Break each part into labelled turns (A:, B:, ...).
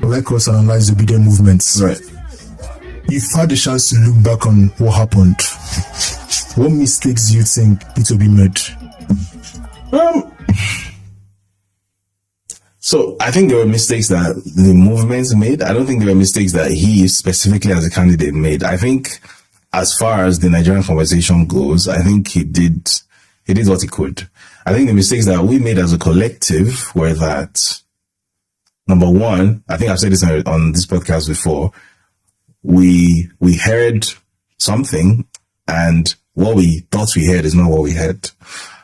A: Let us analyze the obedient movements.
B: Right.
A: You've had the chance to look back on what happened. What mistakes do you think Peter Obi made?
B: So I think there were mistakes that the movements made. I don't think there were mistakes that he specifically as a candidate made. I think as far as the Nigerian conversation goes, I think he did what he could. I think the mistakes that we made as a collective were that, number one, I think I've said this on this podcast before, we heard something and what we thought we heard is not what we heard.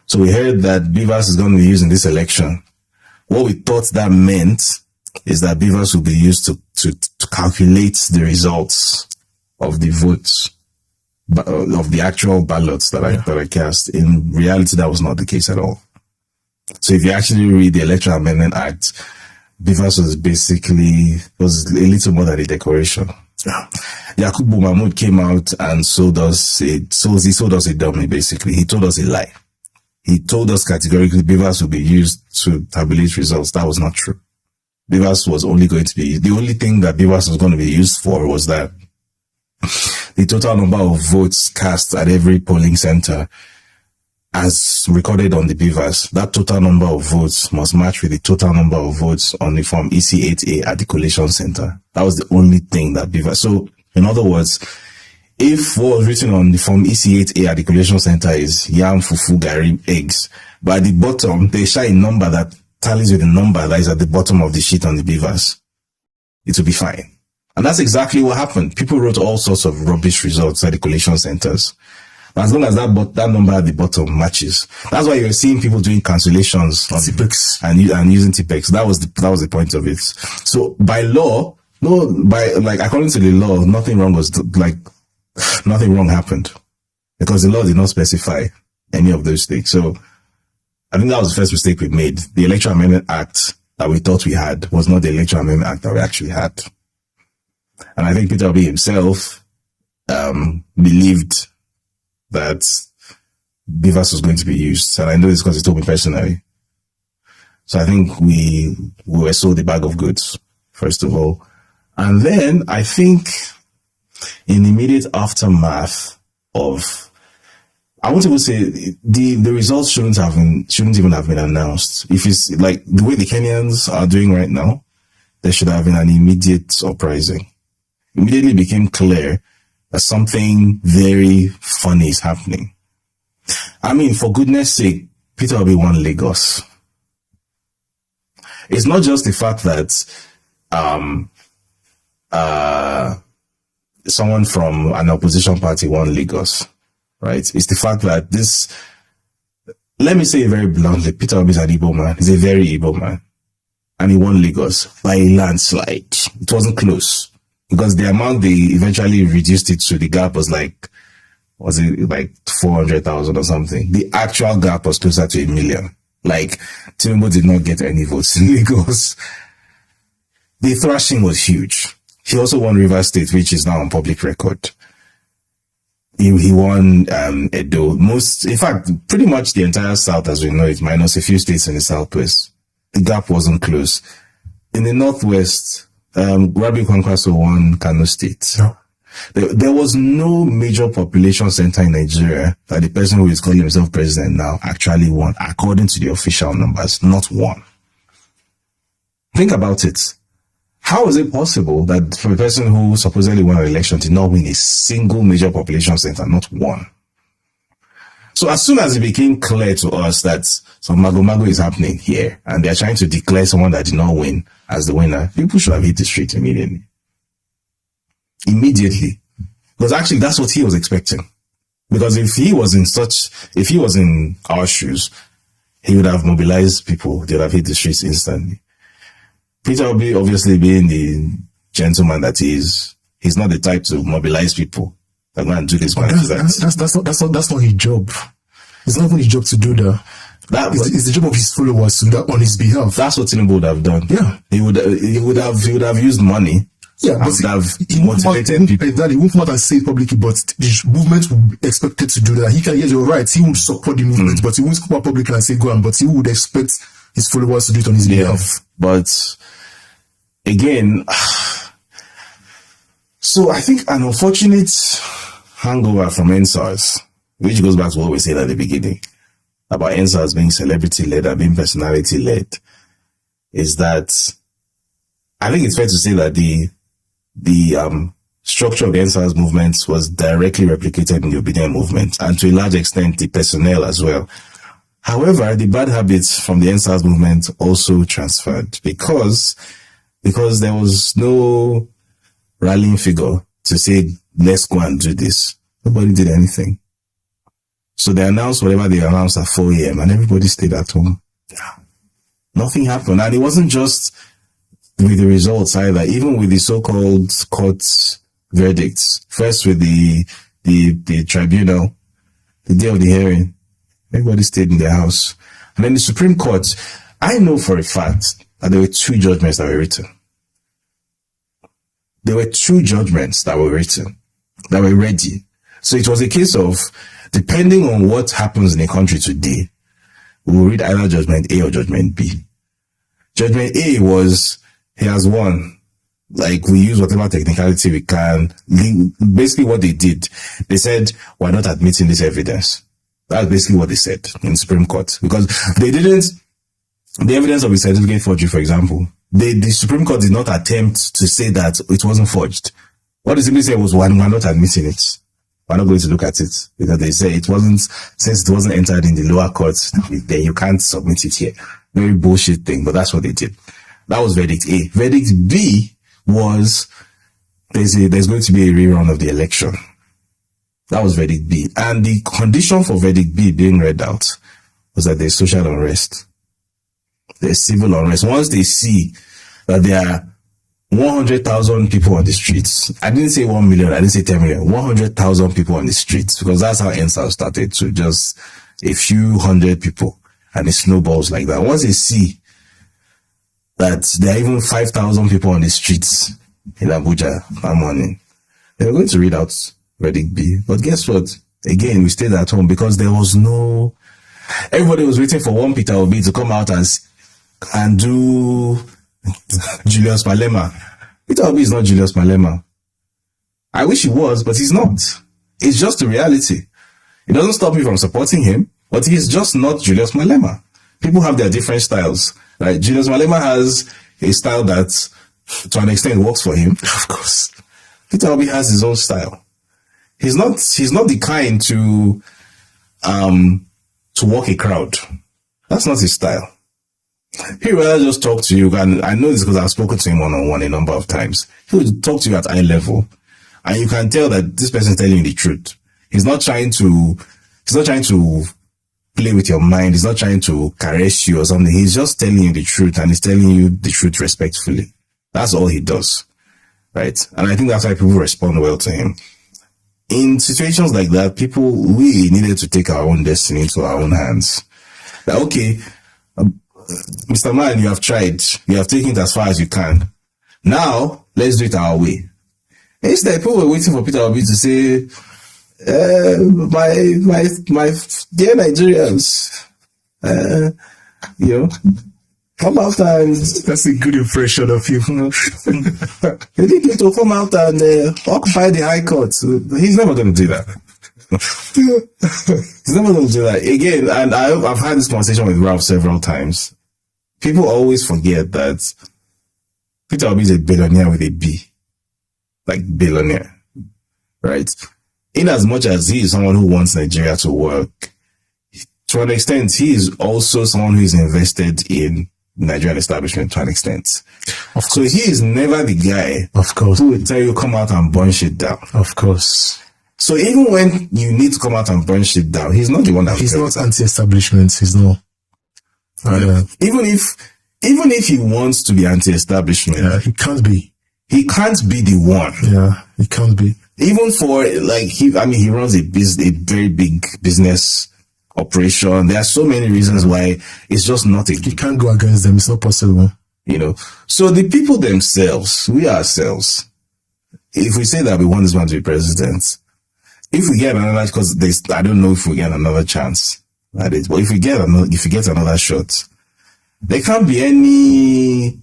B: So we heard that BEVAS is going to be used in this election. What we thought that meant is that BEVAS will be used to calculate the results of the votes, of the actual ballots that I cast. In reality, that was not the case at all. So if you actually read the Electoral Amendment Act, BEVAS was a little more than a decoration. Yakubu came out and sold us a dummy, basically. He told us a lie. He told us categorically BEVAS would be used to tabulate results. That was not true. BEVAS was only going to be, the only thing that BEVAS was going to be used for was that the total number of votes cast at every polling center as recorded on the BEVAS, that total number of votes must match with the total number of votes on the form EC8A at the collation center. That was the only thing that BEVAS. So, in other words, if what was written on the form EC8A at the collation center is yam, fufu, gari, eggs, but at the bottom, they show a number that tallies with the number that is at the bottom of the sheet on the BEVAS, it will be fine. And that's exactly what happened. People wrote all sorts of rubbish results at the collation centers. As long as that number at the bottom matches. That's why you're seeing people doing cancellations on
A: TPEX
B: and using TPEX. That was the point of it. So by law, according to the law, nothing wrong happened because the law did not specify any of those things. So I think that was the first mistake we made. The Electoral Amendment Act that we thought we had was not the Electoral Amendment Act that we actually had. And I think Peter Obi himself believed that BEVAS was going to be used. And I know this because he told me personally. So I think we were sold a bag of goods, first of all. And then I think in the immediate aftermath of, I won't even say the results shouldn't even have been announced. If it's like the way the Kenyans are doing right now, there should have been an immediate uprising. Immediately became clear that something very funny is happening. I mean, for goodness sake, Peter Obi won Lagos. It's not just the fact that someone from an opposition party won Lagos, right? It's the fact that let me say it very bluntly, Peter Obi is an Igbo man. He's a very Igbo man. And he won Lagos by a landslide. It wasn't close. Because the amount they eventually reduced it to, the gap was like 400,000 or something. The actual gap was closer to 1 million. Like, Tinubu did not get any votes in Lagos. The thrashing was huge. He also won Rivers State, which is now on public record. He won Edo. In fact, pretty much the entire South as we know it, minus a few states in the Southwest. The gap wasn't close. In the Northwest, Rabi Kwankwaso won Kano State.
A: No.
B: There was no major population center in Nigeria that the person who is calling himself president now actually won, according to the official numbers. Not one. Think about it. How is it possible that for a person who supposedly won an election to not win a single major population center, not one? So as soon as it became clear to us that some mago is happening here, and they're trying to declare someone that did not win as the winner, people should have hit the street immediately. Immediately. Because actually that's what he was expecting. Because if he was in our shoes, he would have mobilized people, they would have hit the streets instantly. Peter Obi, obviously being the gentleman that he is, he's not the type to mobilize people. That go and do this, man.
A: That's not his job. It's not even his job to do that. It's the job of his followers to do that on his behalf.
B: That's what Tinubu would have done.
A: Yeah.
B: He would have used money
A: Yeah, but he won't come out and say it publicly, but the movement will be expected to do that. He can, yes, you're right, he would support the movement, but he won't come out publicly and say go on, but he would expect his followers to do it on his behalf.
B: But again, so I think an unfortunate hangover from NSAS, which goes back to what we said at the beginning about NSAS being celebrity-led and being personality-led, is that I think it's fair to say that the structure of the NSAS movement was directly replicated in the Obedient movement, and to a large extent the personnel as well. However, the bad habits from the NSAS movement also transferred because there was no rallying figure to say, let's go and do this. Nobody did anything. So they announced whatever they announced at 4 a.m. and everybody stayed at home. Nothing happened. And it wasn't just with the results either, even with the so-called court verdicts. First with the tribunal, the day of the hearing, everybody stayed in their house. And then the Supreme Court, I know for a fact that there were 2 judgments that were written. There were 2 judgments that were written, that were ready. So it was a case of, depending on what happens in a country today, we will read either judgment A or judgment B. Judgment A was, he has won. Like, we use whatever technicality we can. Basically what they did, they said, we're not admitting this evidence. That's basically what they said in the Supreme Court. Because they didn't, the evidence of a certificate forgery, for example, the Supreme Court did not attempt to say that it wasn't forged. What they simply said was, we're not admitting it. We're not going to look at it. Because they say it wasn't, since it wasn't entered in the lower courts, then you can't submit it here. Very bullshit thing, but that's what they did. That was verdict A. Verdict B was, there's going to be a rerun of the election. That was verdict B. And the condition for verdict B being read out was that there's social unrest. There's civil unrest. Once they see that there are 100,000 people on the streets, I didn't say 1 million, I didn't say 10 million, 100,000 people on the streets, because that's how NSAS started, to just a few hundred people, and it snowballs like that. Once they see that there are even 5,000 people on the streets in Abuja that morning, they're going to read out verdict B. But guess what? Again, we stayed at home because there was no, everybody was waiting for one Peter Obi to come out and do Julius Malema. Peter Obi is not Julius Malema. I wish he was, but he's not. It's just the reality. It doesn't stop me from supporting him, but he's just not Julius Malema. People have their different styles. Right? Julius Malema has a style that, to an extent, works for him. Of course. Peter Obi has his own style. He's not the kind to walk a crowd. That's not his style. He would rather just talk to you, and I know this because I've spoken to him one-on-one a number of times. He would talk to you at eye level, and you can tell that this person is telling you the truth. He's not trying to play with your mind. He's not trying to caress you or something. He's just telling you the truth, and he's telling you the truth respectfully. That's all he does, right? And I think that's why people respond well to him. In situations like that, we needed to take our own destiny into our own hands. Like, okay, Mr. Man, you have tried. You have taken it as far as you can. Now, let's do it our way. Instead, people were waiting for Peter Obi to say, my dear Nigerians, come out and...
A: That's a good impression of you.
B: You need to come out and occupy the High Court. He's never going to do that. He's never going to do that. Again, and I've had this conversation with Ralph several times. People always forget that Peter Obi is a billionaire with a B. Like billionaire. Right? In as much as he is someone who wants Nigeria to work, to an extent, he is also someone who is invested in Nigerian establishment to an extent. So he is never the guy,
A: of course,
B: who will tell you come out and burn shit down.
A: Of course.
B: So even when you need to come out and burn shit down, he's not the one that.
A: He's not anti-establishment. He's not.
B: Even if he wants to be anti-establishment,
A: he can't be.
B: He can't be the one.
A: Yeah, he can't be.
B: Even for he runs a very big business operation. There are so many reasons why it's just not
A: he can't go against them. It's not possible.
B: So the people themselves, we ourselves, if we say that we want this man to be president, if we get another, because I don't know if we get another chance at it, but if we get another shot, there can't be any.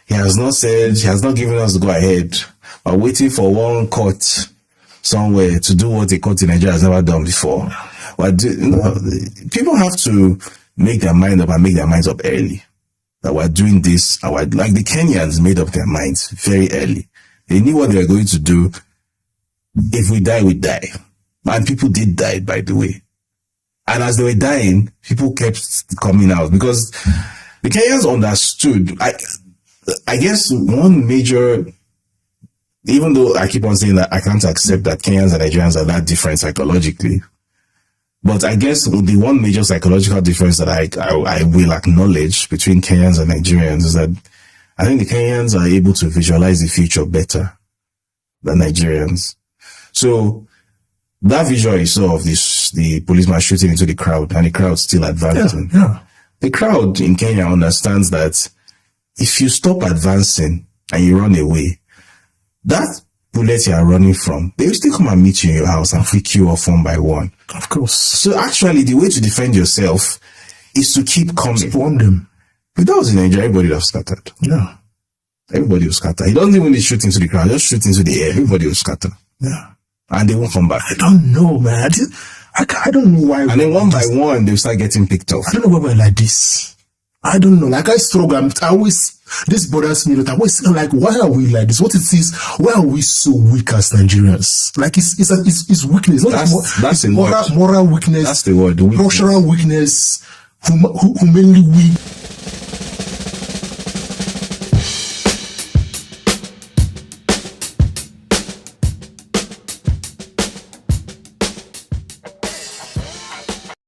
B: He has not given us the go ahead. We're waiting for one court somewhere to do what a court in Nigeria has never done before. People have to make their mind up and make their minds up early. That we're doing this, like the Kenyans made up their minds very early. They knew what they were going to do. If we die, we die. And people did die, by the way. And as they were dying, people kept coming out because the Kenyans understood. I guess one major, even though I keep on saying that I can't accept that Kenyans and Nigerians are that different psychologically, but I guess the one major psychological difference that I will acknowledge between Kenyans and Nigerians is that I think the Kenyans are able to visualize the future better than Nigerians. So that visual you saw of the policeman shooting into the crowd and the crowd still advancing.
A: Yeah.
B: The crowd in Kenya understands that if you stop advancing and you run away, that bullet you are running from, they will still come and meet you in your house and pick you off one by one.
A: Of course.
B: So actually, the way to defend yourself is to keep coming.
A: Swarm them.
B: If that was in Nigeria, everybody would have scattered.
A: Yeah.
B: Everybody will scatter. He doesn't even shoot into the crowd, just shoot into the air. Everybody will scatter.
A: Yeah.
B: And they won't come back.
A: I don't know, man. I don't know why.
B: And then one by one, they'll start getting picked off.
A: I don't know why we're like this. I don't know. Like I struggle. This bothers me. I always like, why are we like this? What it is? Why are we so weak as Nigerians? Like it's weakness.
B: That's the word.
A: Moral weakness.
B: That's the word.
A: Cultural weakness. Humanly weak.